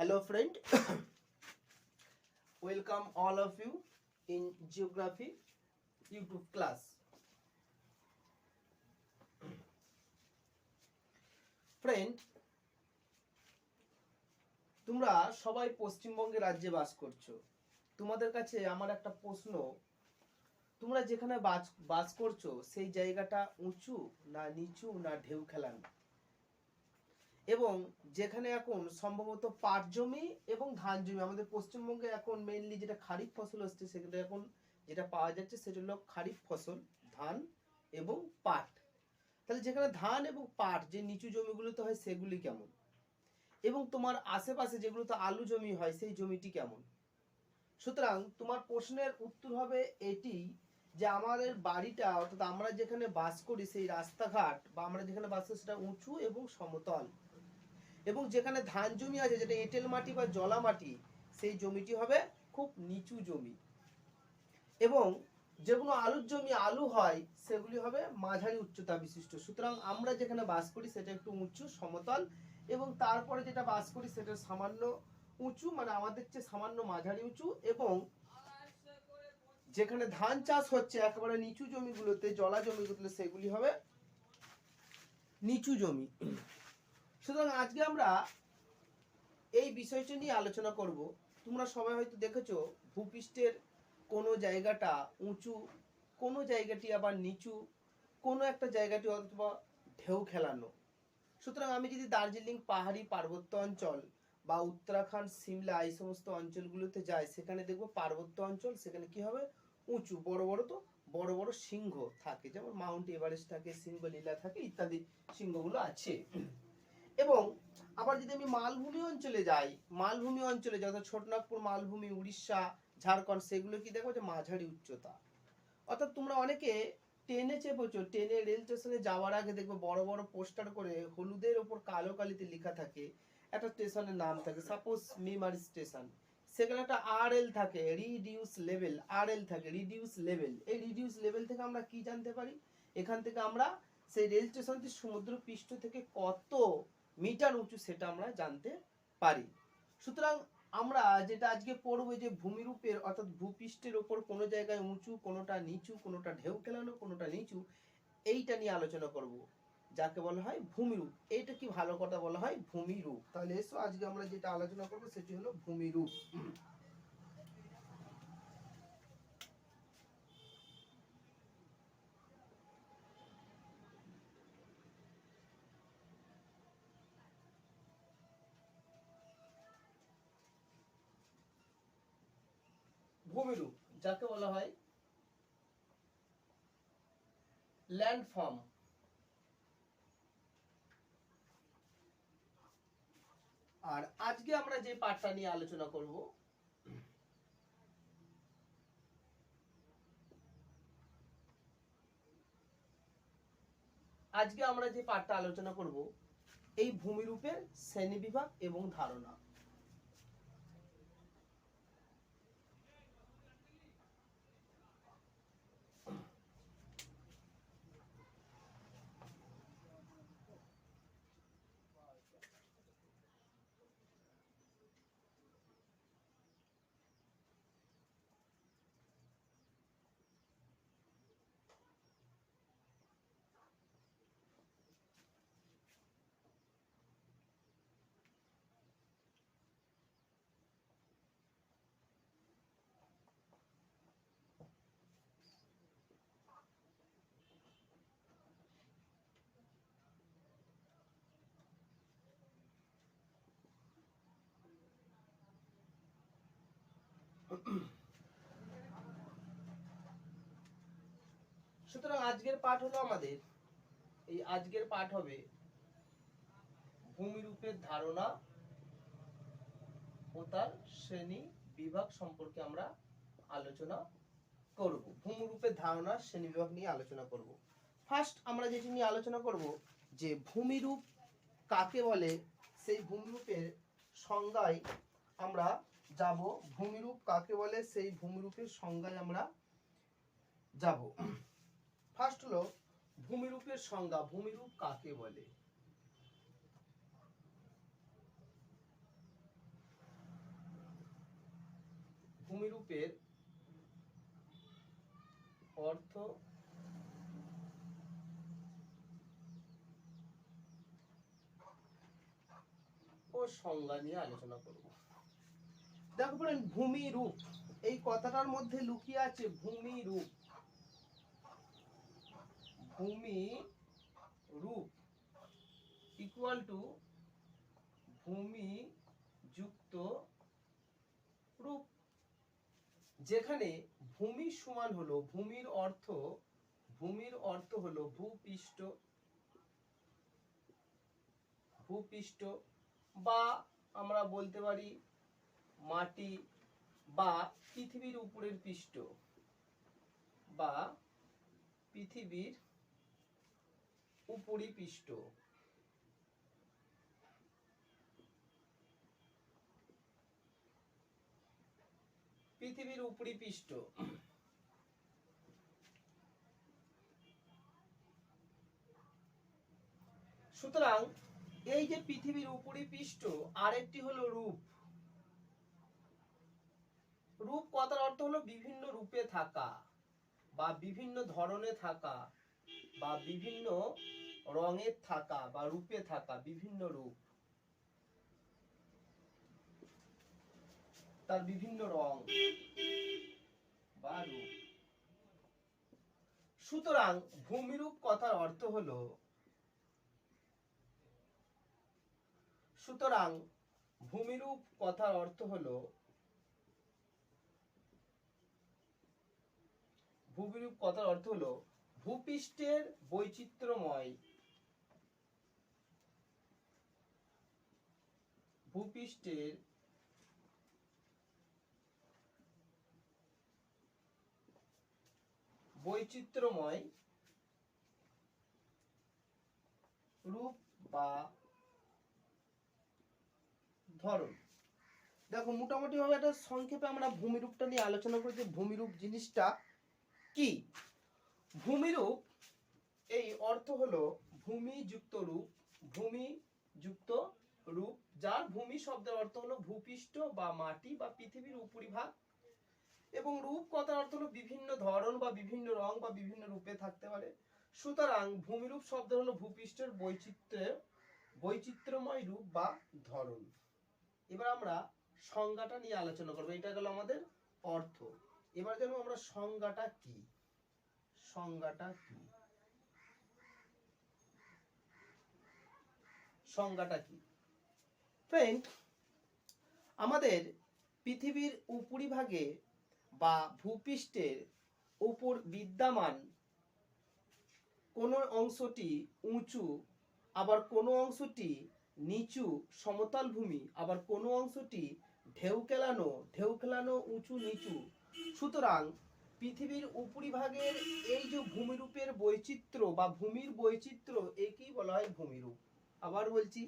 Hello friend, welcome all of you in geography YouTube class. Friend, তোমরা সবাই পশ্চিমবঙ্গে রাজ্যে বাস করছো। তোমাদের কাছে আমার একটা প্রশ্ন, তোমরা যেখানে বাস করছো সেই জায়গাটা উঁচু না নিচু না ঢেউ খেলানো? এবং যেখানে এখন সম্ভবত পাট জমি এবং ধান জমি, আমাদের পশ্চিমবঙ্গে এখন মেইনলি যেটা খারিফ ফসল হচ্ছে সেগুলো এখন যেটা পাওয়া যাচ্ছে সেটা হলো খারিফ ফসল, ধান এবং পাট। তাহলে যেখানে ধান এবং পাট যে নিচু জমিগুলোতে হয় সেগুলি কেমন, এবং তোমার আশেপাশে যেগুলোতে আলু জমি হয় সেই জমিটি কেমন? সুতরাং তোমার প্রশ্নের উত্তর হবে এটি যে আমাদের বাড়িটা অর্থাৎ আমরা যেখানে বাস করি সেই রাস্তাঘাট বা আমরা যেখানে বাস করি সেটা উঁচু এবং সমতল, এবং যেখানে ধান জমি আছে যেটা এঁটেল মাটি বা জলা মাটি সেই জমিটি হবে খুব নিচু জমি, এবং যেগুলো আলুর জমি আলু হয় সেগুলি হবে মাঝারি উচ্চতা বিশিষ্ট। সুতরাং আমরা যেখানে বাস করি সেটা একটু উঁচু সমতল, এবং তারপরে যেটা বাস করি সেটা সামান্য উঁচু, মানে আমাদের চেয়ে সামান্য মাঝারি উঁচু, এবং যেখানে ধান চাষ হচ্ছে একেবারে নিচু জমিগুলোতে জলা জমিগুলোতে সেগুলি হবে নিচু জমি। সুতরাং আজকে আমরা এই বিষয়টি নিয়ে আলোচনা করব। তোমরা সবাই হয়তো দেখেছো ভূপৃষ্ঠের কোনো জায়গাটা উঁচু, কোনো জায়গাটি আবার নিচু, কোনো একটা জায়গাটি অথবা ঢেউ খেলানো। সুতরাং আমি যদি দার্জিলিং পাহাড়ি পার্বত্য অঞ্চল বা উত্তরাখণ্ড সিমলা এই সমস্ত অঞ্চলগুলোতে যাই, সেখানে দেখবো পার্বত্য অঞ্চল, সেখানে কি হবে উঁচু, বড় বড় তো বড় বড় সিংহ থাকে, যেমন মাউন্ট এভারেস্ট থাকে, সিংহলীলা থাকে ইত্যাদি সিংহগুলো আছে। এবং আবার যদি আমি মালভূমি অঞ্চলে যাই, মালভূমি অঞ্চলে যত ছোটনাগপুর মালভূমি, উড়িষ্যা, ঝাড়খণ্ড, সেগুলো কি দেখো যে মাঝারি উচ্চতা। অর্থাৎ তোমরা অনেকে ট্রেনে চেপেছো, ট্রেনে রেল স্টেশনে যাওয়ার আগে দেখবে বড় বড় পোস্টার করে হলুদের ওপর কালো কালিতে লেখা থাকে একটা স্টেশনের নাম থাকে, সাপোজ মেমারি স্টেশন, সেখানে একটা RL থাকে, রিডিউস লেভেল, RL থাকে রিডিউস লেভেল। এই রিডিউস লেভেল থেকে আমরা কি জানতে পারি? এখান থেকে আমরা সেই রেল স্টেশনটি সমুদ্র পৃষ্ঠ থেকে কত মিটার উঁচু সেটা আমরা জানতে পারি। সুতরাং আমরা যেটা আজকে পড়বো যে ভূমিরূপের অর্থাৎ ভূপৃষ্ঠের ওপর কোনো জায়গায় উঁচু, কোনোটা নিচু, কোনোটা ঢেউ খেলানো, কোনোটা নিচু, এইটা নিয়ে আলোচনা করব, যাকে বলা হয় ভূমিরূপ। এইটা কি ভালো কথা বলা হয় ভূমিরূপ। তাহলে এসো আজকে আমরা যেটা আলোচনা করবো সেটি হলো ভূমিরূপ। ভূমিরূপ যাকে বলা হয় ল্যান্ডফর্ম। আর আজকে আমরা যে পাঠটা নিয়ে আলোচনা করব এই ভূমিরূপের শ্রেণীবিভাগ এবং ধারণা। সুতরাং আজকের পাঠ হলো আজকের পাঠ হবে ভূমিরূপের ধারণা ও তার শ্রেণী বিভাগ সম্পর্কে আমরা আলোচনা করব। ভূমিরূপের ধারণা শ্রেণী বিভাগ নিয়ে আলোচনা করব। ফার্স্ট আমরা যেটি নিয়ে আলোচনা করব যে ভূমিরূপ কাকে বলে, সেই ভূমিরূপের সংজ্ঞায় আমরা যাব। ভূমিরূপ কাকে বলে সেই ভূমিরূপের সংজ্ঞায় আমরা যাব। ফার্স্ট হলো ভূমিরূপের সংজ্ঞা। ভূমিরূপ কাকে বলে? ভূমিরূপের অর্থ ও সংজ্ঞা নিয়ে আলোচনা করব। দেখো ফ্রেন্ড, ভূমিরূপ এই কথাটার মধ্যে লুকিয়ে আছে ভূমিরূপ। ভূমিরূপ ইকুয়াল টু ভূমি যুক্ত রূপ, যেখানে ভূমি সমান হলো ভূমির অর্থ হলো ভূপৃষ্ঠ, বা আমরা বলতে পারি মাটি, বা পৃথিবীর উপরের পৃষ্ঠ, বা পৃথিবীর উপরিপৃষ্ঠ। পৃথিবীর উপরিপৃষ্ঠ। সুতরাং এই যে পৃথিবীর উপরিপৃষ্ঠ, আরেকটি হলো রূপ। রূপ কথার অর্থ হলো বিভিন্ন রূপে থাকা, বা বিভিন্ন ধরনে থাকা, বা বিভিন্ন রঙের থাকা, বা রূপে থাকা, বিভিন্ন রূপ, তার বিভিন্ন রং বা রূপ। সুতরাং ভূমিরূপ কথার অর্থ হলো ভূমিরূপ কথার অর্থ হলো ভূপৃষ্ঠের বৈচিত্র্যময় রূপ বা ধরন। দেখো, মোটামুটি ভাবে একটা সংক্ষেপে আমরা ভূমিরূপটা নিয়ে আলোচনা করছি। ভূমিরূপ জিনিসটা কি? ভূমিরূপ এই অর্থ হলো ভূমিযুক্ত রূপ, যার ভূমি শব্দের অর্থ হলো ভূপৃষ্ঠ বা মাটি বা পৃথিবীর উপরিভাগ, এবং রূপ কথার অর্থ হলো বিভিন্ন ধরন বা বিভিন্ন রং বা বিভিন্ন রূপে থাকতে পারে। সুতরাং ভূমিরূপ শব্দ হলো ভূপৃষ্ঠের বৈচিত্র্যময় রূপ বা ধরন। এবার আমরা সংজ্ঞাটা নিয়ে আলোচনা করবো। এটা গেল আমাদের অর্থ। এবার জানবো আমরা সংজ্ঞাটা কি। ফ্রেন্ড, আমাদের পৃথিবীর উপরিভাগে বা ভূপৃষ্ঠের উপর বিদ্যমান কোন অংশটি উঁচু, আবার কোন অংশটি নিচু সমতল ভূমি, আবার কোন অংশটি ঢেউ খেলানো উঁচু নিচু। সুতরাং পৃথিবীর উপরিভাগের এই যে ভূমিরূপের বৈচিত্র্য বা ভূমির বৈচিত্র্য, একেই বলা হয় ভূমিরূপ। আবার বলছি,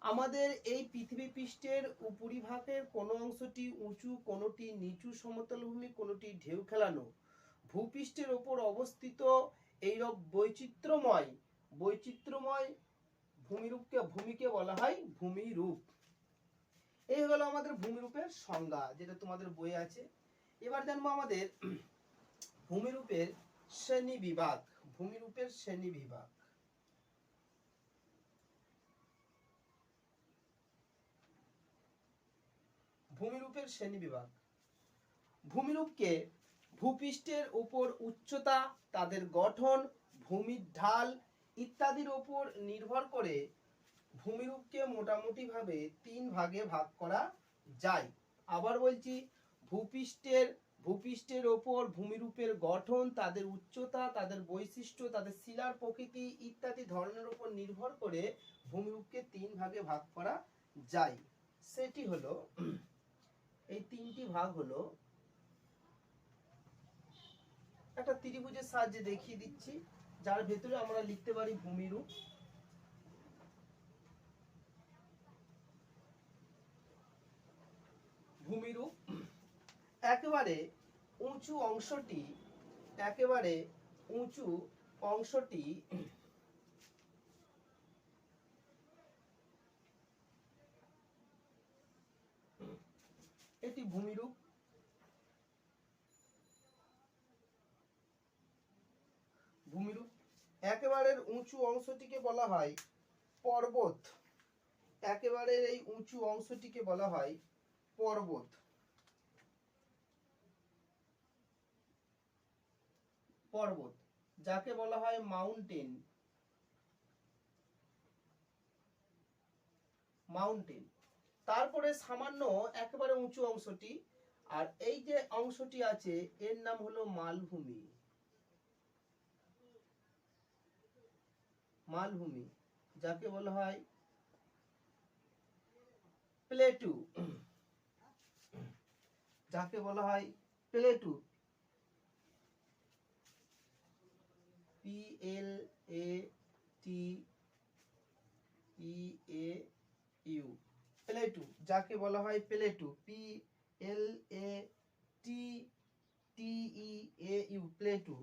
আমাদের এই পৃথিবী পৃষ্ঠের উপরিভাগের কোনো অংশটি উঁচু, কোনোটি নিচু সমতল ভূমি, কোনোটি ঢেউ খেলানো ভূপৃষ্ঠের ওপর অবস্থিত এইরূপ বৈচিত্র্যময় ভূমিকে বলা হয় ভূমিরূপ। এই হলো আমাদের ভূমিরূপের সংজ্ঞা, যেটা তোমাদের বইয়ে আছে। এবার জানবো আমাদের ভূমিরূপের শ্রেণীবিভাগ। ভূমিরূপকে ভূপৃষ্ঠের উপর উচ্চতা, তাদের গঠন, ভূমির ঢাল ইত্যাদির উপর নির্ভর করে ভূমিরূপকে মোটামুটি ভাবে 3 ভাগে ভাগ করা যায়। আবার বলছি, ভূপৃষ্ঠের ওপর ভূমিরূপের গঠন, তাদের উচ্চতা, তাদের বৈশিষ্ট্য, তাদের শিলার প্রকৃতি ইত্যাদি ধরনের উপর নির্ভর করে ভূমিরূপকে 3 ভাগে ভাগ করা যায়। সেটি হলো, এই 3টি ভাগ হলো, একটা ত্রিভুজের সাহায্যে দেখিয়ে দিচ্ছি, যার ভেতরে আমরা লিখতে পারি ভূমিরূপ। একেবারে উঁচু অংশটি এটি ভূমিরূপ। একেবারে উঁচু অংশটিকে বলা হয় পর্বত। একেবারে এই উঁচু অংশটিকে বলা হয় পর্বত। পর্বত যাকে বলা হয় মাউন্টেন। মাউন্টেন। তারপরে সামান্য একেবারে উঁচু অংশটি, আর এই যে অংশটি আছে এর নাম হলো মালভূমি। মালভূমি যাকে বলা হয় প্লেটু। যাকে বলা হয় প্লেটু। PLATEAU প্লেটু যাকে বলা হয় প্লেটু। PLATEAU plateau.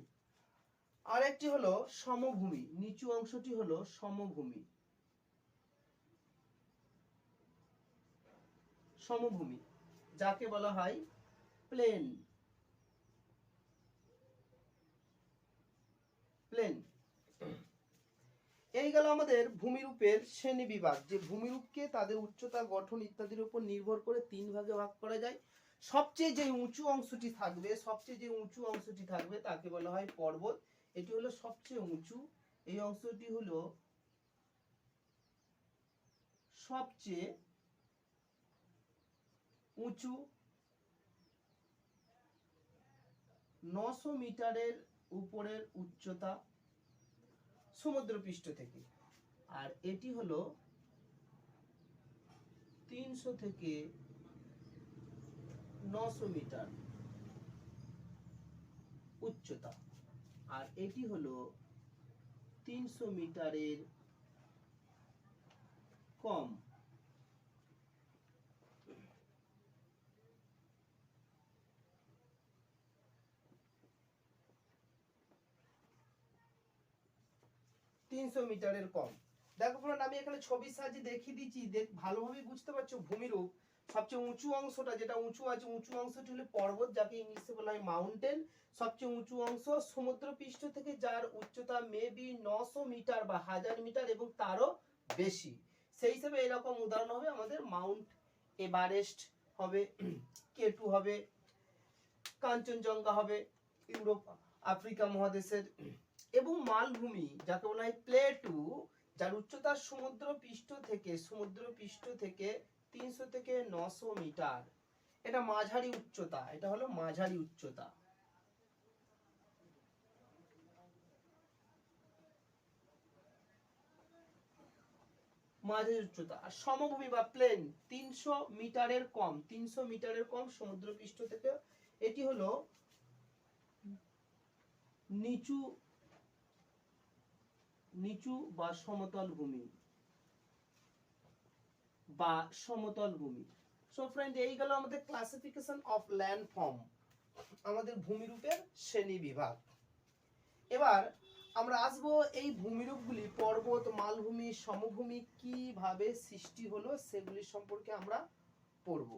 আরেকটি হলো সমভূমি। নিচু অংশটি হলো সমভূমি। সমভূমি যাকে বলা হয় প্লেন। প্লেন। এই গেল আমাদের ভূমিরূপের শ্রেণী বিভাগ, যে ভূমিরূপকে তাদের উচ্চতা, গঠন ইত্যাদির উপর নির্ভর করে তিন ভাগে ভাগ করা যায়। সবচেয়ে যে উঁচু অংশটি থাকবে, সবচেয়ে যে উঁচু অংশটি থাকবে তাকে বলা হয় পর্বত। এটি হলো সবচেয়ে উঁচু। এই অংশটি হলো সবচেয়ে উঁচু। 900 মিটারের উপরের উচ্চতা সমুদ্রপৃষ্ঠ থেকে। আর এটি হলো 300 থেকে 900 মিটার উচ্চতা। আর এটি হলো 300 মিটারের কম। মিটারের কম। দেখো ফ্রেন্ড, আমি এখানে ছবির সাহায্যে দেখিয়ে দিচ্ছি, ভালোভাবে বুঝতে পারছো ভূমিরূপ। সবচেয়ে উঁচু অংশটা যেটা উঁচু আছে, উঁচু অংশটি হলো পর্বত, যাকে ইংলিশে বলা হয় মাউন্টেন। সবচেয়ে উঁচু অংশ সমুদ্রপৃষ্ঠ থেকে, যার উচ্চতা মেবি 900 মিটার বা 1000 মিটার এবং তারও বেশি। সেই হিসেবে এরকম উদাহরণ হবে আমাদের মাউন্ট এভারেস্ট হবে, K2 হবে, কাঞ্চনজঙ্ঘা হবে ইউরোপ আফ্রিকা মহাদেশের, এবং মালভূমি যাকে বলা হয় প্লেটু, যার উচ্চতা সমুদ্রপৃষ্ঠ থেকে 300 থেকে 900 মিটার। এটা মাঝারি উচ্চতা। এটা হলো মাঝারি উচ্চতা। মাঝারি উচ্চতা। আর সমভূমি বা প্লেন 300 মিটারের কম। 300 মিটারের কম সমুদ্রপৃষ্ঠ থেকে। এটি হলো নিচু নিচু বা সমতল ভূমি বা সমতল ভূমি। সো ফ্রেন্ড, এই গেল আমাদের ক্লাসিফিকেশন অফ ল্যান্ডফর্ম, আমাদের ভূমিরূপের শ্রেণী বিভাগ। এবার আমরা আসবো এই ভূমিরূপগুলি, পর্বত, মালভূমি, সমভূমি কিভাবে সৃষ্টি হলো সেগুলি সম্পর্কে আমরা পড়ব।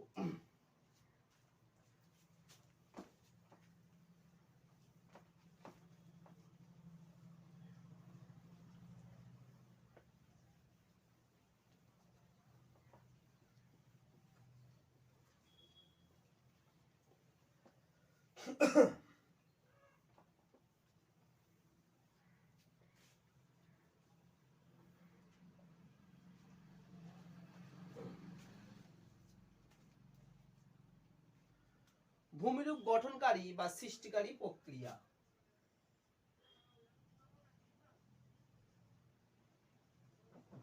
ভূমিরূপ গঠনকারী বা সৃষ্টিকারী প্রক্রিয়া।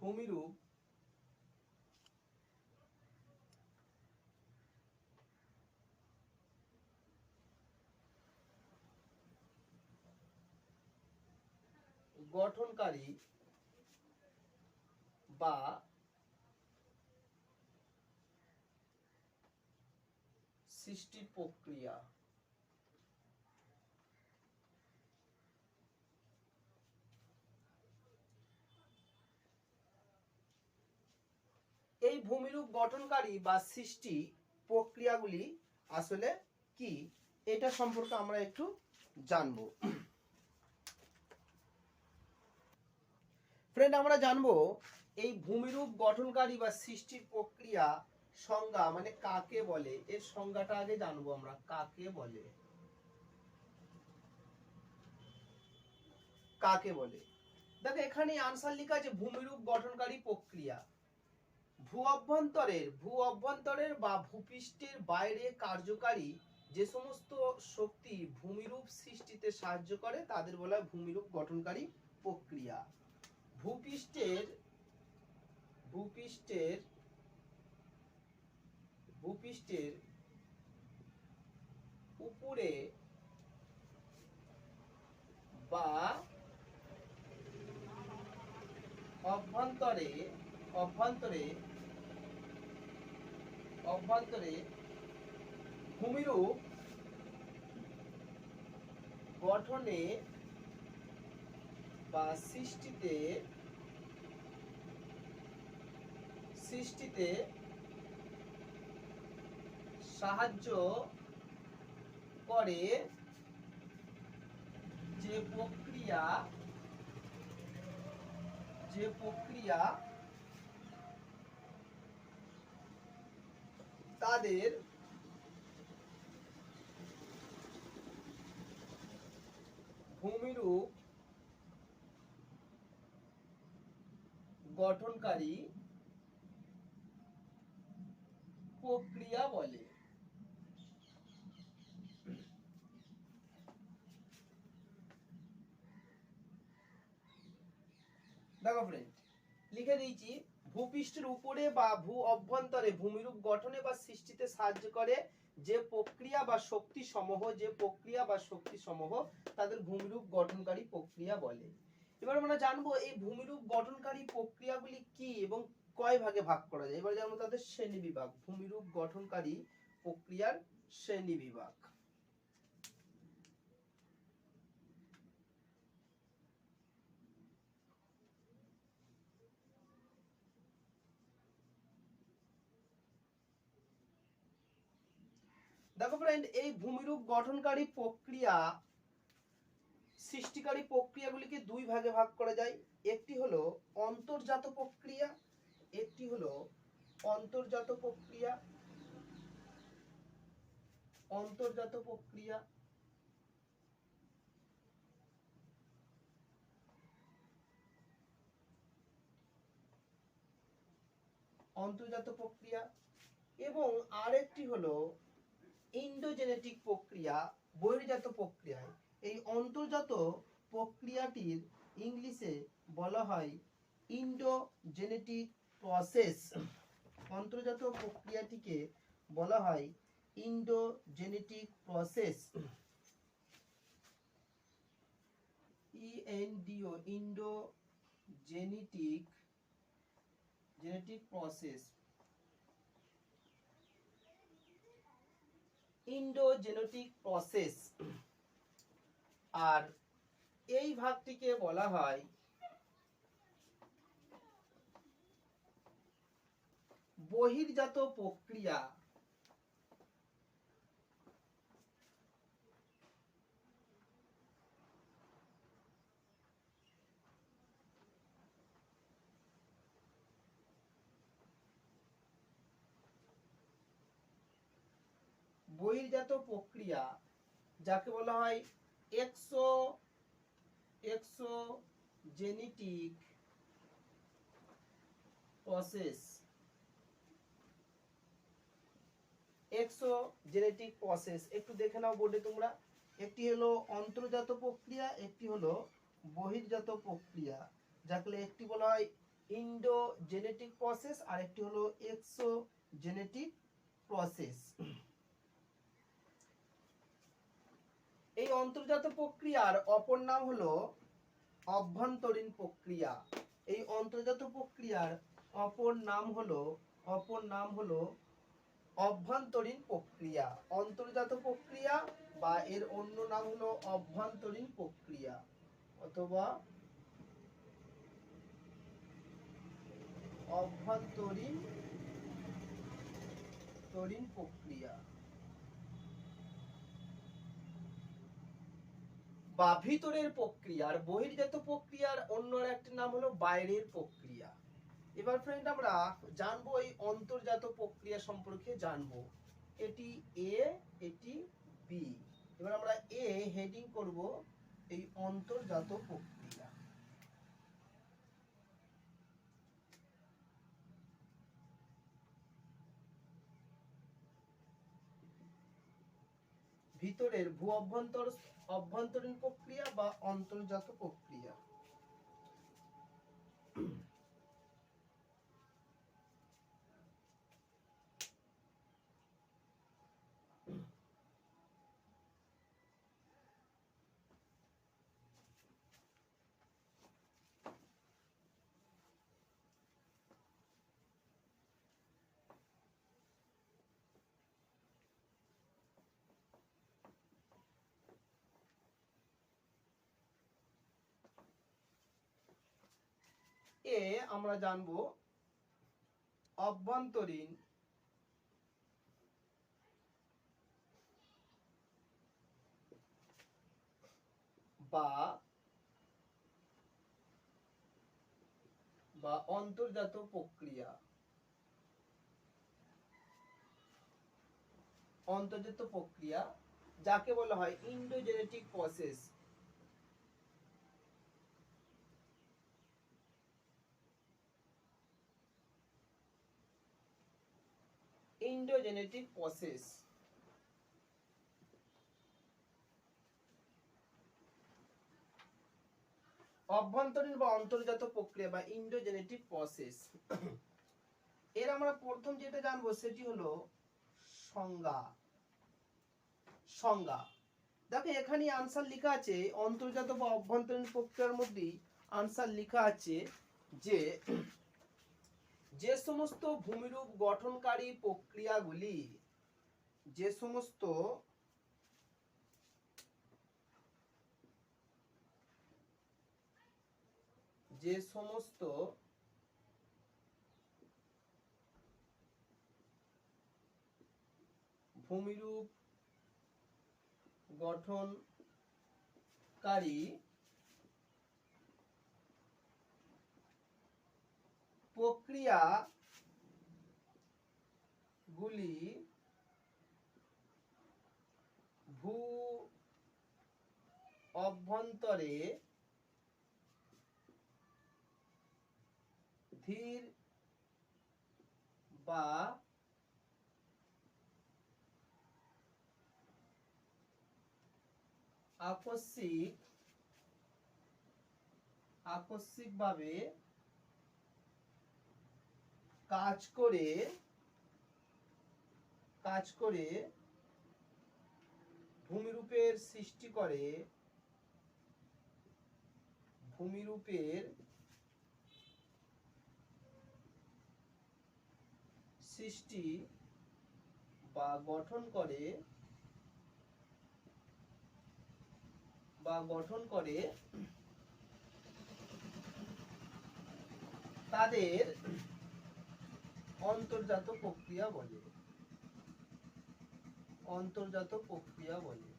ভূমিরূপ গঠনকারী বা সৃষ্টি প্রক্রিয়া। এই ভূমিরূপ গঠনকারী বা সৃষ্টি প্রক্রিয়াগুলি আসলে কি, এটা সম্পর্কে আমরা একটু জানবো। ফ্রেন্ড, আমরা জানবো এই ভূমিরূপ গঠনকারী বা সৃষ্টির প্রক্রিয়া সংজ্ঞা মানে কাকে বলে। এর সংজ্ঞাটা আগে জানবো আমরা, কাকে বলে, কাকে বলে। দেখো এখানে আনসার লেখা আছে ভূমিরূপ গঠনকারী প্রক্রিয়া ভূ অভ্যন্তরের বা ভূপৃষ্ঠের বাইরে কার্যকারী যে সমস্ত শক্তি ভূমিরূপ সৃষ্টিতে সাহায্য করে তাদের বলা হয় ভূমিরূপ গঠনকারী প্রক্রিয়া। ভূপৃষ্ঠের ভূপৃষ্ঠের ভূপৃষ্ঠের উপরে বা অভ্যন্তরে অভ্যন্তরে অভ্যন্তরে ভূমিরূপ গঠনে বা সৃষ্টিতে সাহায্য করে যে প্রক্রিয়া তাদের ভূমিরূপ গঠনকারী প্রক্রিয়া বলে। দেখো ফ্রেন্ড, লিখে দিয়েছি ভূপৃষ্ঠের উপরে বা ভূ অভ্যন্তরে ভূমিরূপ গঠনে বা সৃষ্টিতে সাহায্য করে যে প্রক্রিয়া বা শক্তি সমূহ তাদের ভূমিরূপ গঠনকারী প্রক্রিয়া বলে। এবার আমরা জানবো এই ভূমিরূপ গঠনকারী প্রক্রিয়াগুলি কি এবং কয় ভাগে ভাগ করা যায়। এবার জানবো তাদের শ্রেণী বিভাগ, ভূমিরূপ গঠনকারী প্রক্রিয়ার শ্রেণী বিভাগ। দেখো ফ্রেন্ড, এই ভূমিরূপ গঠনকারী প্রক্রিয়া সৃষ্টিকারী প্রক্রিয়াগুলিকে দুই ভাগে ভাগ করা যায়। একটি হলো অন্তর্জাত প্রক্রিয়া, একটি হলো অন্তর্জাত প্রক্রিয়া। অন্তর্জাত প্রক্রিয়া অন্তর্জাত প্রক্রিয়া এবং আরেকটি হলো ইন্ডোজেনেটিক প্রক্রিয়া, বহির্জাত প্রক্রিয়া। এই অন্তর্জাত প্রক্রিয়াটির ইংলিশে বলা হয় ইন্ডোজেনেটিক প্রসেস। অন্তর্জাত প্রক্রিয়াটিকে বলা হয় ইন্ডোজেনেটিক প্রসেস, ইন্ডোজেনেটিক প্রসেস, ইন্ডোজেনেটিক প্রসেস। আর এই ভাগটিকে বলা হয় বহির্জাত প্রক্রিয়া। বহির্জাত প্রক্রিয়া যাকে বলা হয় এক্সোজেনেটিক প্রসেস। এক্সোজেনেটিক প্রসেস একটু দেখে নাও বোর্ডে তোমরা। একটি হলো অন্তর্জাত প্রক্রিয়া, একটি হলো বহির্জাত প্রক্রিয়া। যাকে একটি বলা হয় ইন্ডোজেনেটিক প্রসেস আর একটি হলো এক্সোজেনেটিক প্রসেস। এই অন্তর্জাত প্রক্রিয়ার অপর নাম হলো অভ্যন্তরীণ প্রক্রিয়া। এই অন্তর্জাত প্রক্রিয়ার অপর নাম হলো অভ্যন্তরীণ প্রক্রিয়া। অন্তর্জাত প্রক্রিয়া বা এর অন্য নাম হলো অভ্যন্তরীণ প্রক্রিয়া অথবা অভ্যন্তরীণ প্রক্রিয়া। বা ভিতরের প্রক্রিয়া, আর বহির্জাত প্রক্রিয়ার অন্য একটি নাম হলো বাইরের প্রক্রিয়া। এবার ফ্রেন্ড আমরা জানবো এই অন্তর্জাত প্রক্রিয়া সম্পর্কে জানবো। এটি এ, এটি বি। এবার আমরা এ হেডিং করব এই অন্তর্জাত প্রক্রিয়া। ভিতরের ভূ অভ্যন্তরীণ প্রক্রিয়া বা অন্তর্জাত প্রক্রিয়া। এ আমরা জানবো অভ্যন্তরীণ বা অন্তর্জাত প্রক্রিয়া। অন্তর্জাত প্রক্রিয়া যাকে বলা হয় ইন্ডোজেনেটিক প্রসেস। ইন্ডোজেনেটিক প্রসেস। অভ্যন্তরীণ বা অন্তর্জাত প্রক্রিয়া বা ইন্ডোজেনেটিক প্রসেস। এর আমরা প্রথম যেটা জানবো সেটি হলো সংজ্ঞা। সংজ্ঞা দেখো এখানে আনসার লেখা আছে, অন্তর্জাত বা অভ্যন্তরীণ প্রক্রিয়ার মধ্যে আনসার লেখা আছে যে যে সমস্ত ভূমিরূপ গঠনকারী প্রক্রিয়াগুলি, যে সমস্ত ভূমিরূপ গঠনকারী প্রক্রিয়াগুলি ভূ অভ্যন্তরে ধীর বা আকস্মিকভাবে কাজ করে ভূমিরূপের সৃষ্টি করে, ভূমিরূপের সৃষ্টি বা গঠন করে তাদের অন্তর্জাত প্রক্রিয়া বলে। অন্তর্জাত প্রক্রিয়া বলে।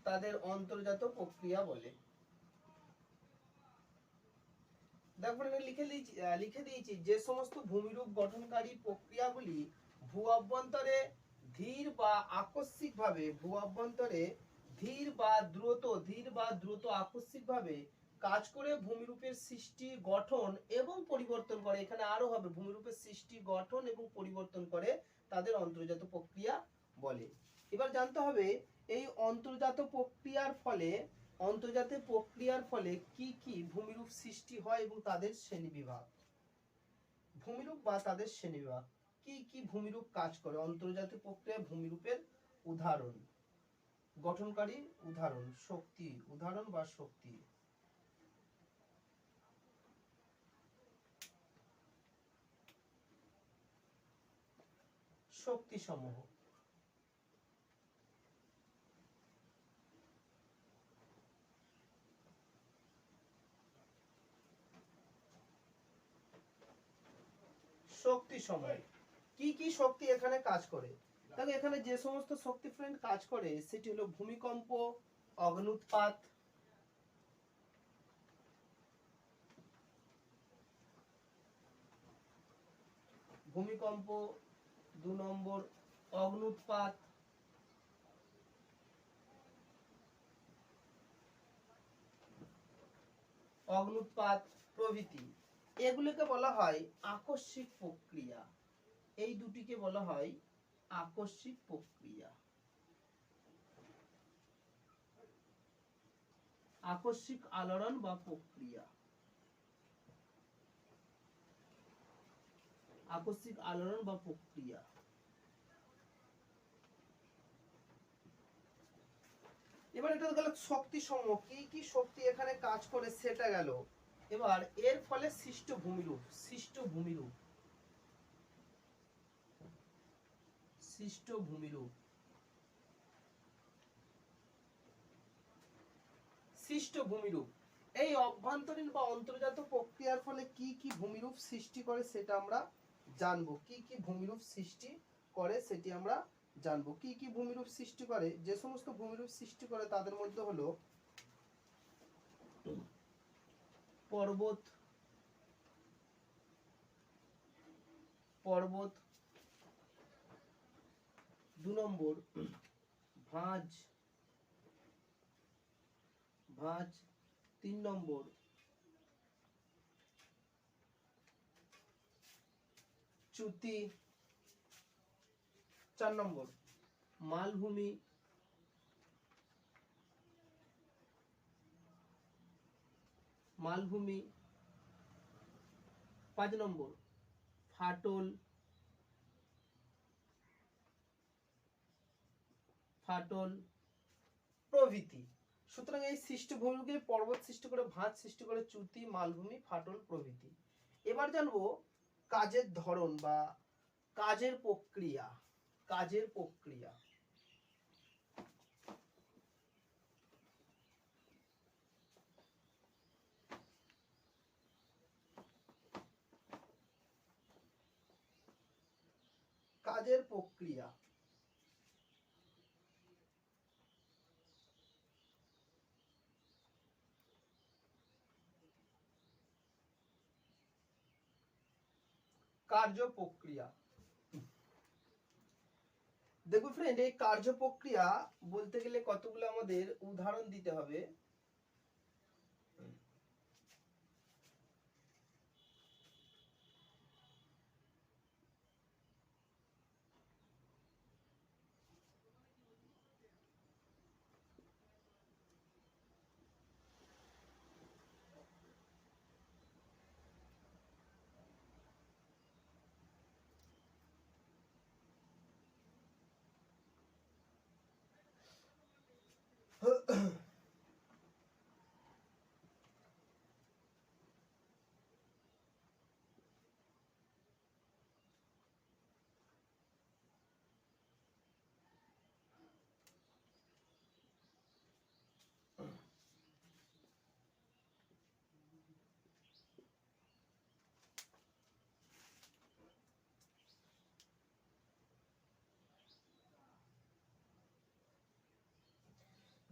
তাদের অন্তর্জাত প্রক্রিয়া বলে। দেখো লিখে দিয়েছি যে সমস্ত ভূমিরূপ গঠনকারী প্রক্রিয়াগুলি ভূ অভ্যন্তরে ধীর বা আকস্মিকভাবে ধীর বা দ্রুত আকস্মিকভাবে কাজ করে ভূমিরূপের সৃষ্টি, গঠন এবং পরিবর্তন করে, এখানে আরো হবে ভূমিরূপের সৃষ্টি, গঠন এবং পরিবর্তন করে তাদের অন্তর্জাত প্রক্রিয়া বলে। এবার জানতে হবে এই অন্তর্জাত প্রক্রিয়ার ফলে কি কি ভূমিরূপ সৃষ্টি হয় এবং তাদের শ্রেণীবিভাগ। ভূমিরূপ বা তাদের শ্রেণীবিভাগ, কি কি ভূমিরূপ কাজ করে অন্তর্জাত প্রক্রিয়ায় ভূমিরূপের উদাহরণ, গঠনকারী উদাহরণ, উদাহরণ বা শক্তি। শক্তি সমূহ। শক্তি সমূহ কি কি শক্তি এখানে কাজ করে। দেখো এখানে যে সমস্ত শক্তি ফ্রেন্ড কাজ করে সেটি হলো ভূমিকম্প, অগ্নুৎপাত, ভূমিকম্প, 2 নম্বর অগ্নুৎপাত, অগ্নুৎপাত প্রভৃতি। এগুলোকে বলা হয় আকস্মিক প্রক্রিয়া। এই দুটিকে বলা হয় আকস্মিক প্রক্রিয়া। আকস্মিক আলোড়ন বা প্রক্রিয়া, আকস্মিক আলোড়ন বা প্রক্রিয়া। এবার এটা গেল শক্তি সমূহ, কি কি শক্তি এখানে কাজ করে সেটা গেল। এবার এর ফলে সৃষ্ট ভূমিরূপ, সৃষ্ট ভূমিরূপ, সৃষ্ট ভূমিরূপ, সৃষ্ট ভূমিরূপ। এই অভ্যন্তরীণ বা অন্তর্জাত প্রক্রিয়ার ফলে কি কি ভূমিরূপ সৃষ্টি করে সেটা আমরা জানবো। কি কি ভূমিরূপ সৃষ্টি করে সেটি আমরা জানবো। কি কি ভূমিরূপ সৃষ্টি করে, যে সমস্ত ভূমিরূপ সৃষ্টি করে তাদের মধ্যে হলো পর্বত, পর্বত, 2 নম্বর ভাঁজ, ভাঁজ, 3 নম্বর চ্যুতি, 4 নম্বর মালভূমি, মালভূমি, 5 নম্বর ফাটল, ফাটল প্রভৃতি। সুতরাং এই সৃষ্ট ভূমিকে পর্বত সৃষ্টি করে, ভাঁজ সৃষ্টি করে, চ্যুতি, মালভূমি, ফাটল প্রভৃতি। এবার জানবো কাজের ধরন বা কাজের প্রক্রিয়া, কাজের প্রক্রিয়া। কাজের প্রক্রিয়া, কার্য প্রক্রিয়া। দেখো ফ্রেন্ড, এই কার্য প্রক্রিয়া বলতে গেলে কতগুলো আমাদের উদাহরণ দিতে হবে।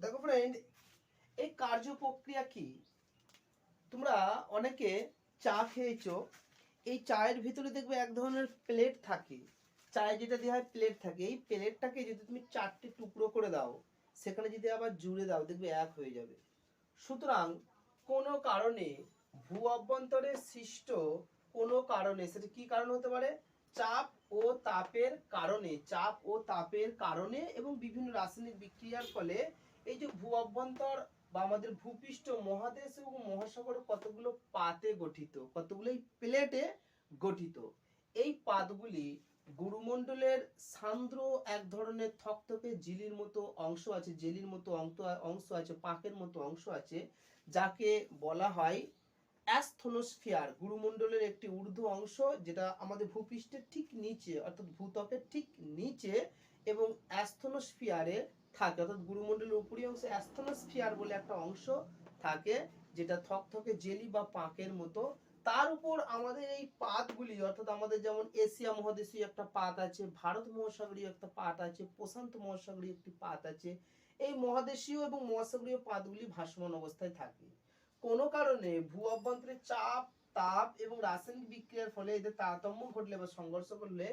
দেখো ফ্রেন্ড, এই কার্য প্রক্রিয়া কি, তোমরা অনেকে চা খেয়েছো, এই চায়ের ভিতরে দেখবে এক ধরনের প্লেট থাকে, চায়ে যেটা দেওয়া হয় প্লেট থাকে। এই প্লেটটাকে যদি তুমি 4টে টুকরো করে দাও, সেখানে যদি আবার জুড়ে দাও, দেখবে এক হয়ে যাবে। সুতরাং কোনো কারণে ভূ অভ্যন্তরে সৃষ্ট কোনো কারণে, সেটা কি কারণ হতে পারে, চাপ ও তাপের কারণে, চাপ ও তাপের কারণে এবং বিভিন্ন রাসায়নিক বিক্রিয়ার ফলে এই যে ভূ অভ্যন্তর বা আমাদের ভূপৃষ্ঠ, মহাদেশ এবং মহাসাগর কতগুলো পাতে গঠিত, কতগুলো প্লেটে গঠিত। এই পাতগুলি গুরুমণ্ডলের সান্দ্র এক ধরনের থকথকে ঝিলির মতো অংশ আছে, জেলির মতো অংশ আছে, পাকের মতো অংশ আছে, যাকে বলা হয় অ্যাস্থনোস্ফিয়ার। গুরুমণ্ডলের একটি ঊর্ধ্ব অংশ যেটা আমাদের ভূপৃষ্ঠের ঠিক নিচে, অর্থাৎ ভূত্বকের ঠিক নিচে, এবং অ্যাস্থনোস্ফিয়ারে থাকে, অর্থাৎ গুরুমণ্ডলের উপরি অংশে অ্যাস্থনোস্ফিয়ার বলে একটা অংশ থাকে, যেটা থকথকে জেলি বা পাকের মতো তার উপর আমাদের এই পাতগুলি, অর্থাৎ আমাদের যেমন এশিয়া মহাদেশীয় একটা পাত আছে, ভারত মহাসাগরীয় একটা পাত আছে, প্রশান্ত মহাসাগরীয় একটি পাত আছে। এই মহাদেশীয় এবং মহাসাগরীয় পাতগুলি ভাসমান অবস্থায় থাকে। কোনো কারণে ভূ অভ্যন্তরে চাপ, তাপ এবং রাসায়নিক বিক্রিয়ার ফলে এদের তারতম্য ঘটলে বা সংঘর্ষ করলে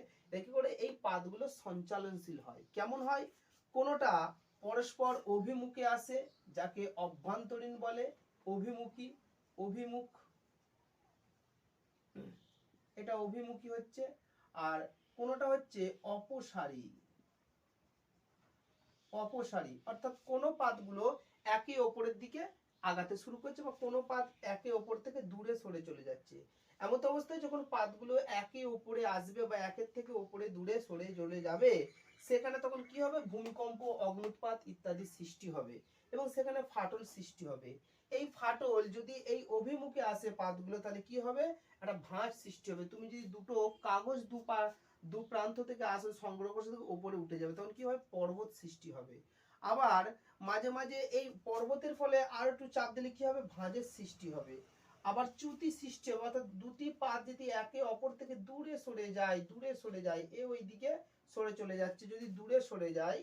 কি করে এই পাতগুলো সঞ্চালনশীল হয়। কেমন হয়? কোনোটা পরস্পর অভিমুখে আসে, যাকে অভ্যন্তরীণ বলে, অভিমুখী, অভিমুখ, এটা অভিমুখী হচ্ছে। আর কোনোটা হচ্ছে অপসারী, অপসারী অর্থাৎ কোনো পাতগুলো একে অপরের দিকে আগাতে শুরু করছে বা কোনো পাত একে অপর থেকে দূরে সরে চলে যাচ্ছে। এমত অবস্থায় যখন পাতগুলো একে অপরে আসবে বা একের থেকে অপরে দূরে সরে চলে যাবে, সেখানে তখন কি হবে? ভূমিকম্প, অগ্নুৎপাত ইত্যাদি সৃষ্টি হবে এবং সেখানে ফাটল সৃষ্টি হবে। এই ফাটল যদি এই অভিমুখে আসে পাতগুলো, তাহলে কি হবে? একটা ভাঁজ সৃষ্টি হবে। তুমি যদি দুটো কাগজ দু প্রান্ত থেকে আসে সংগ্রহ করছে, উপরে উঠে যাবে, তখন কি হয়? পর্বত সৃষ্টি হবে। আবার মাঝে মাঝে এই পর্বতের ফলে আর একটু চাপ দিলে কি হবে? ভাঁজের সৃষ্টি হবে। আবার চ্যুতি সৃষ্টি হবে, অর্থাৎ দুটি পাত যদি একে অপর থেকে দূরে সরে যায়, দূরে সরে যায়, এ ওই দিকে সরে চলে যাচ্ছে, যদি দূরে সরে যায়,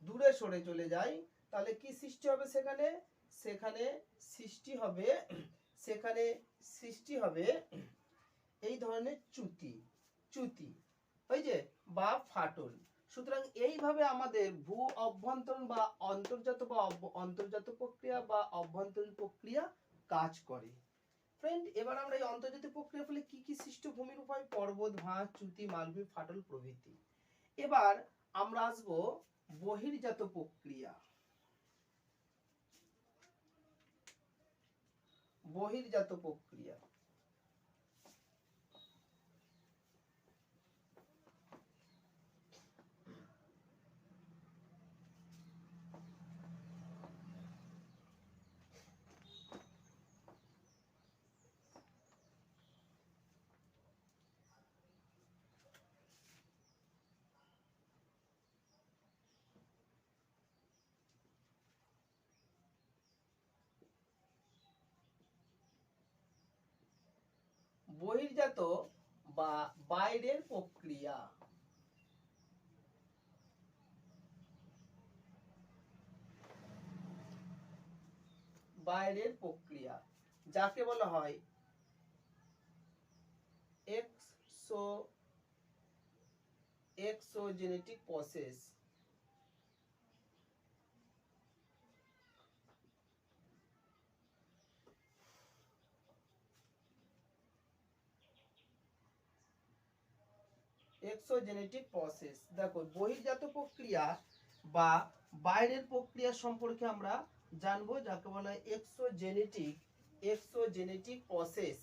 দূরে সরে চলে যায়, তাহলে কি সৃষ্টি হবে? সেখানে সেখানে সৃষ্টি হবে, সেখানে সৃষ্টি হবে এই ধরনের চ্যুতি, চ্যুতি ওই যে বা ফাটল। সুতরাং এইভাবে আমাদের ভূ অভ্যন্তরণ বা অন্তর্জাত প্রক্রিয়া বা অভ্যন্তরীণ প্রক্রিয়া কাজ করে। ফ্রেন্ড, এবার আমরা এই অন্তর্জাতীয় প্রক্রিয়ার ফলে কি কি সৃষ্ট ভূমির উপায়? পর্বত, ভাঁজ, চ্যুতি, মালভূমি, ফাটল প্রভৃতি। এবার আমরা আসবো বহির্জাত প্রক্রিয়া। বহির্জাত প্রক্রিয়া বহির্জাত বা বাইরের প্রক্রিয়া। বাইরের প্রক্রিয়া যাকে বলা হয় এক্সোজেনেটিক প্রসেস। Exogenetic process. দেখো, বহির্জাত প্রক্রিয়া বা বাইরের প্রক্রিয়া সম্পর্কে আমরা জানবো, যাকে বলা হয় এক্সোজেনেটিক প্রসেস।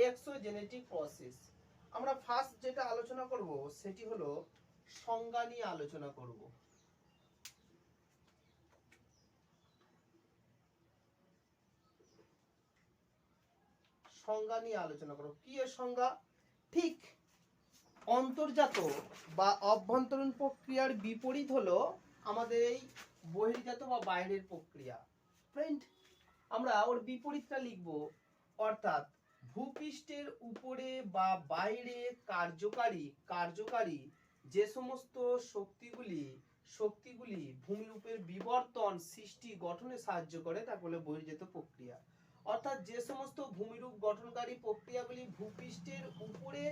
এক্সোজেনেটিক প্রসেস আমরা ফার্স্ট যেটা আলোচনা করব সেটি হলো সংজ্ঞা নিয়ে আলোচনা করব। সংজ্ঞা নিয়ে আলোচনা করব। কি এর সংজ্ঞা? ঠিক অন্তর্জাত বা অভ্যন্তরীণ প্রক্রিয়ার বিপরীত হলো আমাদের এই বহির্জাত বা বাইরের প্রক্রিয়া। ফ্রেন্ড, আমরা ওর বিপরীতটা লিখব, অর্থাৎ ভূপৃষ্ঠের উপরে বা বাইরে কার্যকারী যে সমস্ত শক্তিগুলি ভূমিরূপের বিবর্তন, সৃষ্টি, গঠনে সাহায্য করে তাকে বলে বহির্জাত প্রক্রিয়া। অর্থাৎ যে সমস্ত ভূমিরূপ গঠনকারী প্রক্রিয়াগুলি ভূপৃষ্ঠের উপরে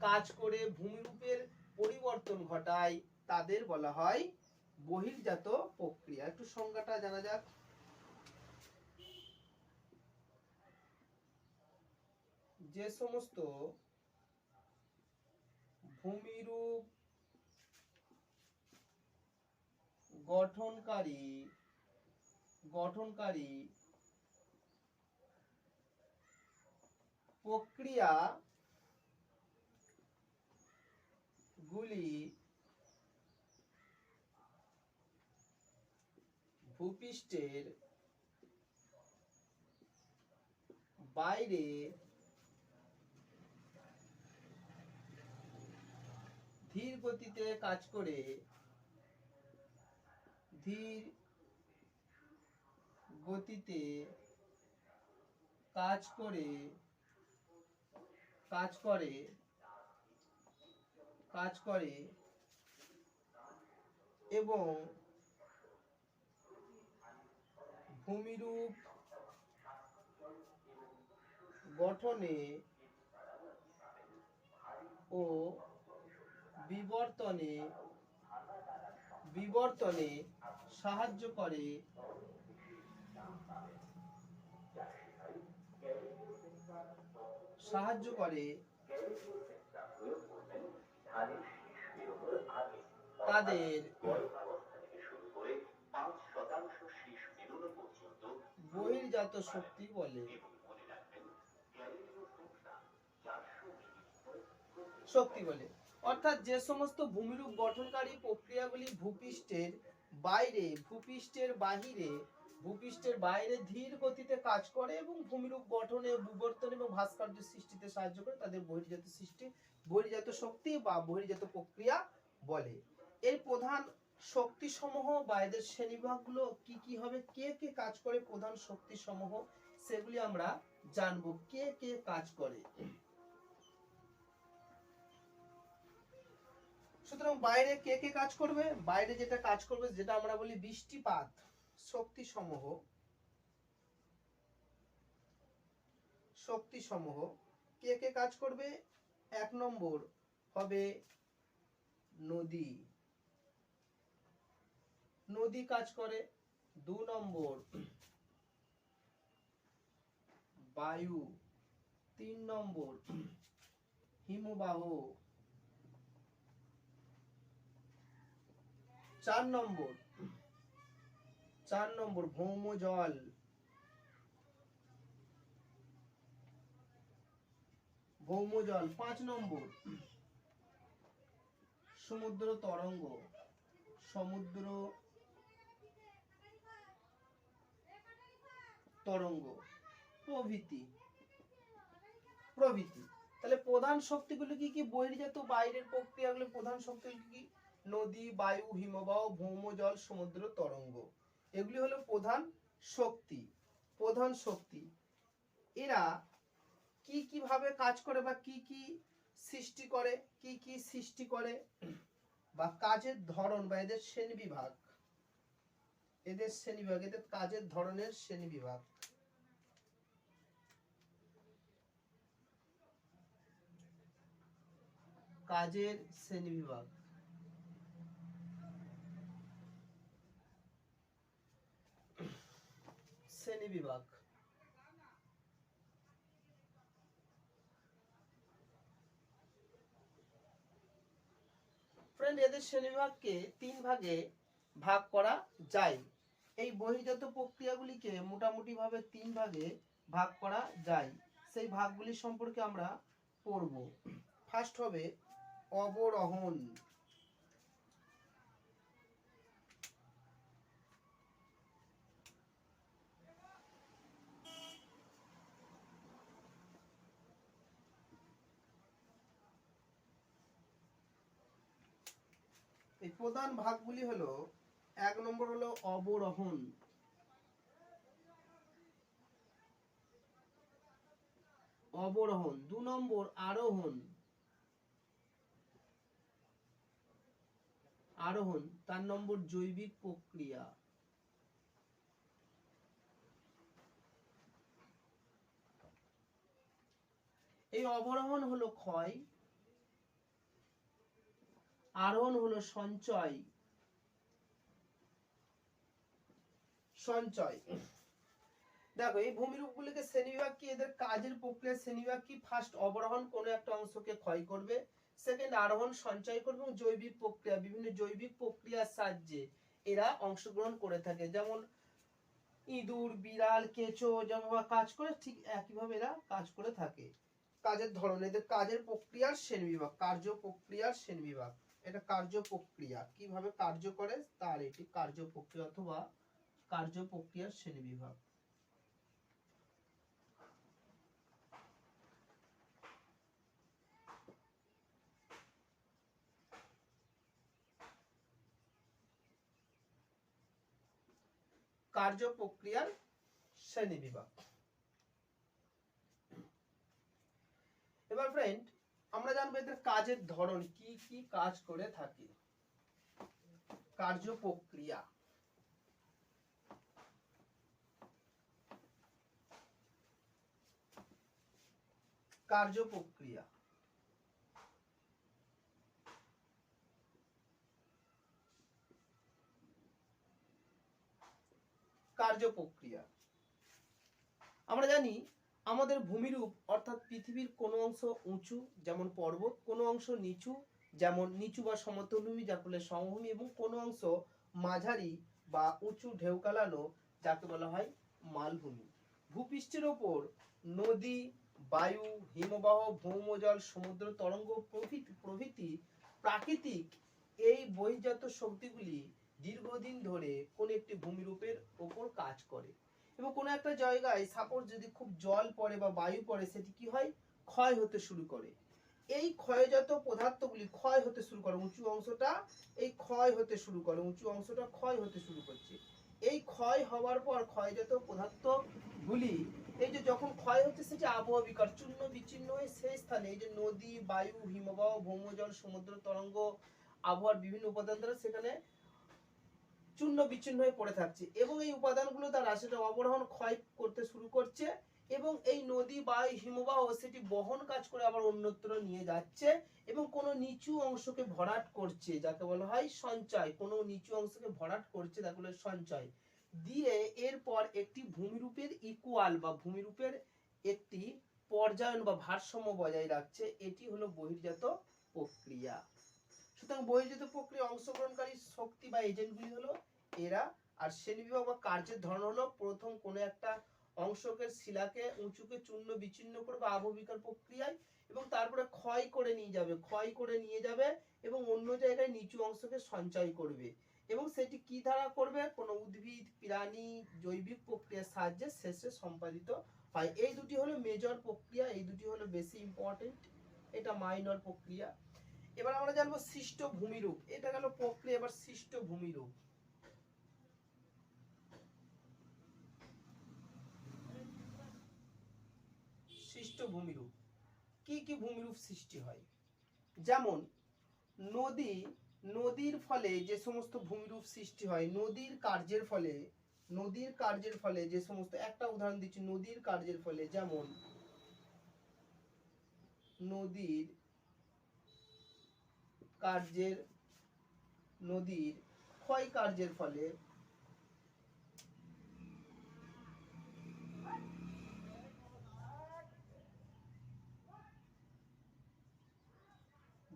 কাজ করে ভূমিরূপের পরিবর্তন ঘটায় তাদের বলা হয় বহির্জাত প্রক্রিয়া। একটু সংজ্ঞাটা জানা যাক। যে সমস্ত ভূমিরূপ গঠনকারী প্রক্রিয়া গুলি ভূপৃষ্ঠের বাইরে ধীর গতিতে কাজ করে, ধীর গতিতে কাজ করে, কাজ করে, কাজ করে এবং ভূমিরূপ গঠনে ও বিবর্তনে বিবর্তনে সাহায্য করে, সাহায্য করে তাদের বহির্জাত শক্তি বলে। শক্তি বলে অর্থাৎ যে সমস্ত ভূমিরূপ গঠনকারী প্রক্রিয়াগুলি ভূপৃষ্ঠের বাইরে, ভূপৃষ্ঠের বাহিরে, ভূপৃষ্ঠের বাইরে ধীর গতিতে কাজ করে এবং ভূমিরূপ গঠনে, বিবর্তন এবং ভাস্কর্য সৃষ্টিতে সাহায্য করে, তাদের বহির্জাত সৃষ্টি, বহির্জাত শক্তি বা বহির্জাত প্রক্রিয়া বলে। এর প্রধান শক্তি সমূহ বা এদের শ্রেণীবিভাগগুলো কি কি হবে, কে কে কাজ করে, প্রধান শক্তি সমূহ সেগুলি আমরা জানবো, কে কে কাজ করে। সুতরাং বাইরে কে কে কাজ করবে, বাইরে যেটা কাজ করবে, যেটা আমরা বলি বৃষ্টিপাত শক্তি সমূহ, শক্তি সমূহ কে কে কাজ করবে। 1 নম্বর হবে নদী, নদী কাজ করে। 2 নম্বর বায়ু, 3 নম্বর হিমবাহ, 4 নম্বর ভৌমজল, 5 নম্বর সমুদ্র তরঙ্গ, সমুদ্র তরঙ্গ প্রভৃতি প্রভৃতি। তাহলে প্রধান শক্তিগুলো কি কি, বহির্জাত বাইরের প্রক্রিয়াগুলো প্রধান শক্তিগুলো কি, নদী, বায়ু, হিমবাহ, ভৌমজল, সমুদ্র তরঙ্গ, এগুলি হলো প্রধান শক্তি। প্রধান শক্তি এরা কি কি ভাবে কাজ করে বা কি কি সৃষ্টি করে, কি কি সৃষ্টি করে বা কাজের ধরন বা এদের শ্রেণীবিভাগ, এদের শ্রেণীবিভাগ, এদের কাজের ধরনের শ্রেণীবিভাগ। কাজের শ্রেণীবিভাগ, শ্রেণীবিভাগ। ফ্রেন্ড, এদের শ্রেণীবিভাগকে 3 ভাগে ভাগ করা যায়। এই বহির্জাত প্রক্রিয়াগুলিকে মোটামুটি ভাবে 3 ভাগে ভাগ করা যায়। সেই ভাগগুলি সম্পর্কে আমরা পড়ব। ফার্স্ট হবে অবরোহণ। এই প্রধান ভাগগুলি হলো, 1 নম্বর হলো অবরোহণ, অবরোহণ। 2 নম্বর আরোহণ, আরোহণ। 4 নম্বর জৈবিক প্রক্রিয়া। এই অবরোহণ হলো ক্ষয়, আরোহণ হলো সঞ্চয়, সঞ্চয়। দেখো এই ভূমিরূপগুলিকে শ্রেণীবিভাগ কি, এদের কাজের প্রক্রিয়ার শ্রেণীবিভাগ কি। ফার্স্ট অবরোহণ, কোনো একটা অংশকে ক্ষয় করবে। সেকেন্ড আরোহণ, সঞ্চয় করবে। এবং জৈবিক প্রক্রিয়া, বিভিন্ন জৈবিক প্রক্রিয়ার সাহায্যে এরা অংশগ্রহণ করে থাকে। যেমন ইঁদুর, বিড়াল, কেঁচো যেমন কাজ করে, ঠিক একইভাবে এরা কাজ করে থাকে। কাজের ধরন, এদের কাজের প্রক্রিয়ার শ্রেণীবিভাগ, কার্য প্রক্রিয়ার শ্রেণীবিভাগ। এটা কার্য প্রক্রিয়া, কিভাবে কার্য করে তার এটি কার্য প্রক্রিয়া অথবা কার্য প্রক্রিয়ার শ্রেণীবিভাগ। কার্য প্রক্রিয়ার শ্রেণীবিভাগ। এবার ফ্রেন্ড আমরা জানবো এদের কাজের ধরন, কি কি কাজ করে থাকে। কার্য প্রক্রিয়া, কার্য প্রক্রিয়া কার্য প্রক্রিয়া আমরা জানি আমাদের ভূমিরূপ অর্থাৎ পৃথিবীর কোনো অংশ উঁচু যেমন পর্বত, কোনো অংশ নিচু যেমন নিচু বা সমতলভূমি যাকে বলে সমভূমি, এবং কোনো অংশ মাঝারি বা উঁচু ঢেউকালানো যাকে বলা হয় মালভূমি। ভূপৃষ্ঠের ওপর নদী, বায়ু, হিমবাহ, ভৌমজল, সমুদ্র তরঙ্গ প্রভৃতি প্রাকৃতিক এই বহির্জাত শক্তিগুলি দীর্ঘদিন ধরে কোন একটি ভূমিরূপের ওপর কাজ করে, এবং কোনো একটা জায়গায় সাপোজ যদি খুব জল পড়ে বা বায়ু পড়ে সেটি কি হয়, ক্ষয় হতে শুরু করে। এই ক্ষয়জাত পদার্থগুলি ক্ষয় হতে শুরু করে, উঁচু অংশটা এই ক্ষয় হতে শুরু করে, উঁচু অংশটা ক্ষয় হতে শুরু করছে। এই ক্ষয় হওয়ার পর ক্ষয়জাত পদার্থগুলি এই যে যখন ক্ষয় হচ্ছে সেটি আবহাওয়া বিকার চূর্ণ বিচ্ছিন্ন হয়ে সেই স্থানে এই যে নদী, বায়ু, হিমবাহ, ভৌমজল, সমুদ্র তরঙ্গ, আবহাওয়ার বিভিন্ন উপাদান দ্বারা সেখানে চূর্ণ বিচ্ছিন্ন হয়ে পড়ে থাকছে, এবং এই উপাদানগুলো দ্বারা সেটা অবরোহণ ক্ষয় করতে শুরু করছে, এবং এই নদী বা হিমবাহ সেটি বহন কাজ করে আবার অন্যত্র নিয়ে যাচ্ছে, এবং কোনো নিচু অংশকে ভরাট করছে যাকে বলা হয় সঞ্চয়, কোনো নিচু অংশকে ভরাট করছে তাকে বলে সঞ্চয় দিয়ে এরপর একটি ভূমিরূপের ইকুয়াল বা ভূমিরূপের একটি পর্যায়ন বা ভারসাম্য বজায় রাখছে। এটি হলো বহির্জাত প্রক্রিয়া। সুতরাং বহির্জাত প্রক্রিয়া অংশগ্রহণকারী শক্তি বা এজেন্টগুলি হলো এরা। আর শ্রেণীবিভাগ বা কার্যের ধরন হলো প্রথম কোনো একটা অংশকে শিলাকে উঁচুকে চূর্ণ বিচ্ছিন্ন করবে আবহবিকার প্রক্রিয়ায়, এবং তারপরে ক্ষয় করে নিয়ে যাবে এবং অন্য জায়গায় নিচু অংশকে সঞ্চয় করবে, এবং সেটি কি দ্বারা করবে, কোনো উদ্ভিদ, প্রাণী, জৈবিক প্রক্রিয়ার সাহায্যে শেষে সম্পাদিত হয়। এই দুটি হলো মেজর প্রক্রিয়া, এই দুটি হলো বেশি ইম্পর্টেন্ট, এটা মাইনর প্রক্রিয়া। এবার আমরা জানবো সৃষ্ট ভূমিরূপ, এটা গেল প্রক্রিয়া। এবার সৃষ্ট ভূমিরূপ, সৃষ্ট ভূমিরূপ কি কি ভূমিরূপ সৃষ্টি হয়, যেমন নদীর ফলে যে সমস্ত ভূমিরূপ সৃষ্টি হয়, নদীর কার্যের ফলে যে সমস্ত, একটা উদাহরণ দিচ্ছি, নদীর কার্যের ফলে, যেমন নদীর ক্ষয় কার্যের ফলে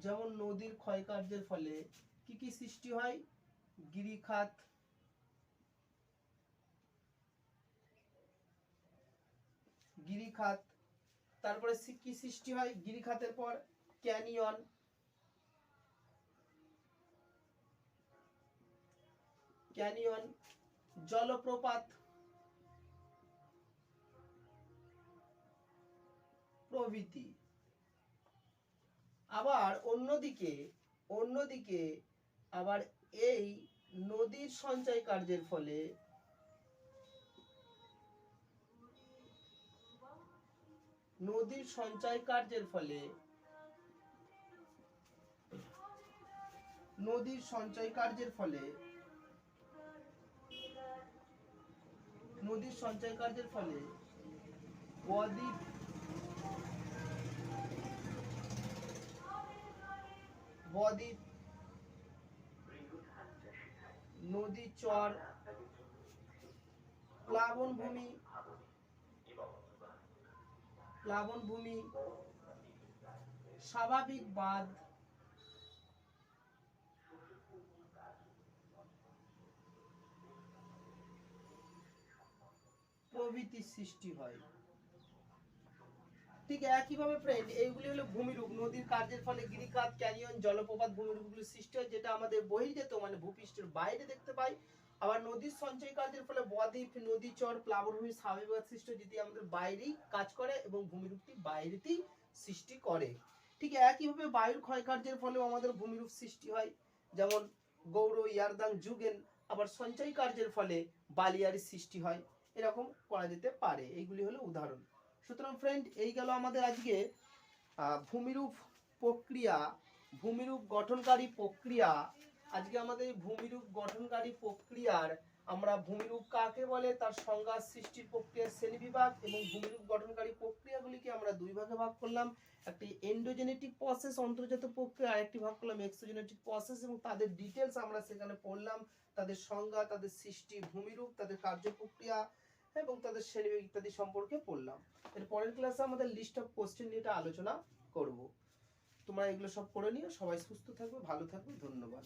যেমন নদীর ক্ষয় কার্যের ফলে কি কি সৃষ্টি হয়, গিরিখাত, তারপরে কি সৃষ্টি হয়, গিরিখাতের পর ক্যানিয়ন, জলপ্রপাত প্রভৃতি। আবার অন্যদিকে আবার এই নদীর সঞ্চয় কার্যের ফলে নদীর সঞ্চয় কার্যের ফলে বদ্বীপ, নদী চর, প্লাবনভূমি, স্বাভাবিক বাঁধ প্রভৃতি সৃষ্টি হয়। ঠিক একইভাবে ফ্রেন্ড এইগুলি হলো ভূমিরূপ, নদীর কার্যের ফলে গিরিখাত, ক্যানিয়ন, জলপ্রপাত ভূমিরূপগুলো সৃষ্টি হয়, যেটা আমাদের বহির্জাত মানে ভূপৃষ্ঠের বাইরে দেখতে পাই। আবার নদীর সঞ্চয় কার্যের ফলে বদ্বীপ, নদী চর, প্লাবনভূমি, স্বাভাবিক বাঁধ সৃষ্টি, যেটি আমাদের বাইরেই কাজ করে এবং ভূমিরূপটি বাইরেতেই সৃষ্টি করে। ঠিক একইভাবে বায়ুর ক্ষয় কার্যের ফলেও আমাদের ভূমিরূপ সৃষ্টি হয়, যেমন গৌড়, ইয়ারদাং, যুগেন, আবার সঞ্চয় কার্যের ফলে বালিয়াড়ির সৃষ্টি হয়, এরকম করা যেতে পারে। এইগুলি হলো উদাহরণ। সুতরাং ফ্রেন্ড, এই গেল আমাদের আজকে ভূমিরূপ প্রক্রিয়া, ভূমিরূপ গঠনকারী প্রক্রিয়া। আজকে আমাদের ভূমিরূপ গঠনকারী প্রক্রিয়ার আমরা ভূমিরূপ কাকে বলে তার সংজ্ঞা, সৃষ্টির প্রক্রিয়ার শ্রেণীবিভাগ এবং ভূমিরূপ গঠনকারী প্রক্রিয়াগুলিকে আমরা দুই ভাগে ভাগ করলাম। একটি এন্ডোজেনেটিক প্রসেস, অন্তর্জাত প্রক্রিয়া, আরেকটি ভাগ করলাম এক্সোজেনেটিক প্রসেস, এবং তাদের ডিটেলস আমরা সেখানে পড়লাম, তাদের সংজ্ঞা, তাদের সৃষ্টি, ভূমিরূপ, তাদের কার্য প্রক্রিয়া এবং তাদের শ্রেণীবিভাগ ইত্যাদি সম্পর্কে পড়লাম। এর পরের ক্লাসে আমাদের লিস্ট অফ কোশ্চেন নিয়ে এটা আলোচনা করব। তোমরা এগুলো সব করে নিও। সবাই সুস্থ থাকবে, ভালো থাকবে, ধন্যবাদ।